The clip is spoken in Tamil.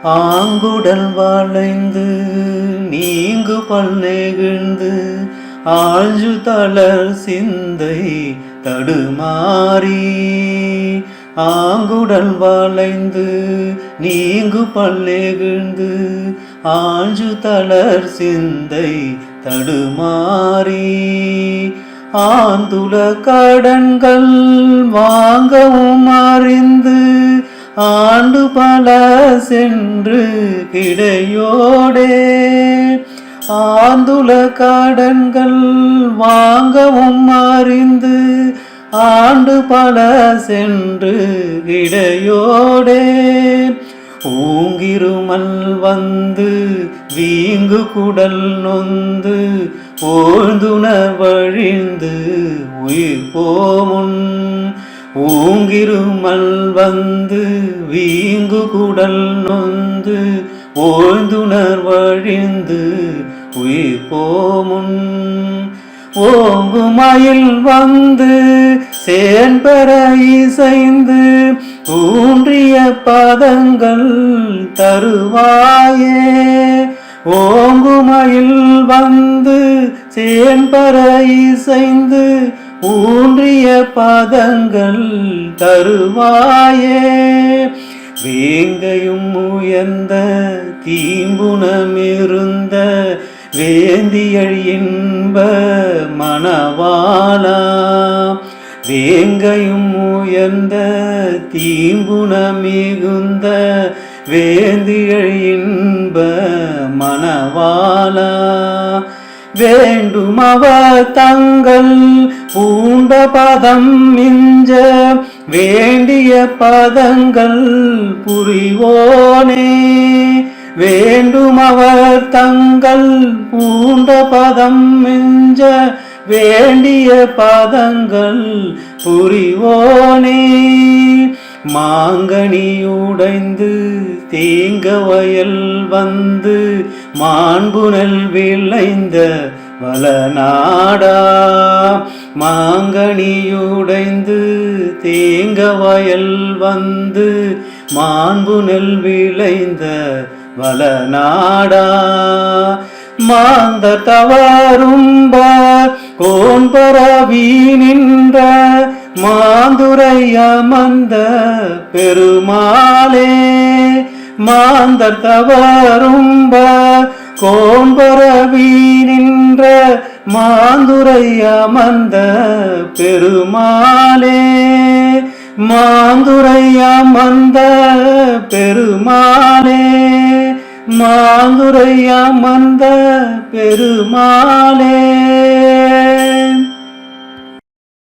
ஆங்குடல் வளைந்து நீங்கு பல் நெகிழ்ந்து ஆழ்ஜு தளர் சிந்தை தடுமாறி. ஆங்குடல் வளைந்து நீங்கு பல் நெகிழ்ந்து ஆழ்ஜு தளர் சிந்தை தடுமாறி. ஆந்துல கடன்கள் வாங்கவும் அறிந்து ஆண்டு பல சென்று கிடையோடே. ஆந்துல கடன்கள் வாங்கவும் அறிந்து ஆண்டு பல சென்று கிடையோடே. ஊங்கிருமல் வந்து வீங்கு குடல் நொந்து ஓழ்ந்துணர் வழிந்து உயிர் போமுன். ஊங்கிருமல் வந்து வீங்கு குடல் நொந்து ஓழ்ந்துணர் வழிந்து உயிர் போமுன். ஓங்குமயில் வந்து சேன்பெற இசைந்து ஊன்றிய பதங்கள் தருவாயே. ஓங்குமயில் வந்து சேன்பெற இசைந்து ஊன்றிய பதங்கள் தருவாயே. வேங்கையும் உயர்ந்த தீம்புணமிருந்த வேந்தியழ் இன்ப மணவாளா. வேங்கையும் உயர்ந்த தீம்புணமிகுந்த வேந்தியழ் இன்ப மணவாளா. வேண்டும் அவர் தங்கள் பூண்ட பதம் மிஞ்ச வேண்டிய பதங்கள் புரிவோனே. வேண்டும் அவர் தங்கள் பூண்ட பதம் மிஞ்ச வேண்டிய பதங்கள் புரிவோனே. மாங்கனியுடைந்து தேங்க வயல் வந்து மாண்புனல் விளைந்த வளநாடா. மாங்கனியுடைந்து தேங்க வயல் வந்து மாண்புனல் விளைந்த வளநாடா. மாந்த தவறும்பார் கோன் பரவி நின்ற மாந்துரை அமர்ந்த பெருமாளே. மாந்தர் தவறும்பார் கோன் பரவி நின்ற மாந்துரை அமர்ந்த பெருமாளே. மாந்துரை அமர்ந்த பெருமாளே. மாந்துரை அமர்ந்த பெருமாளே.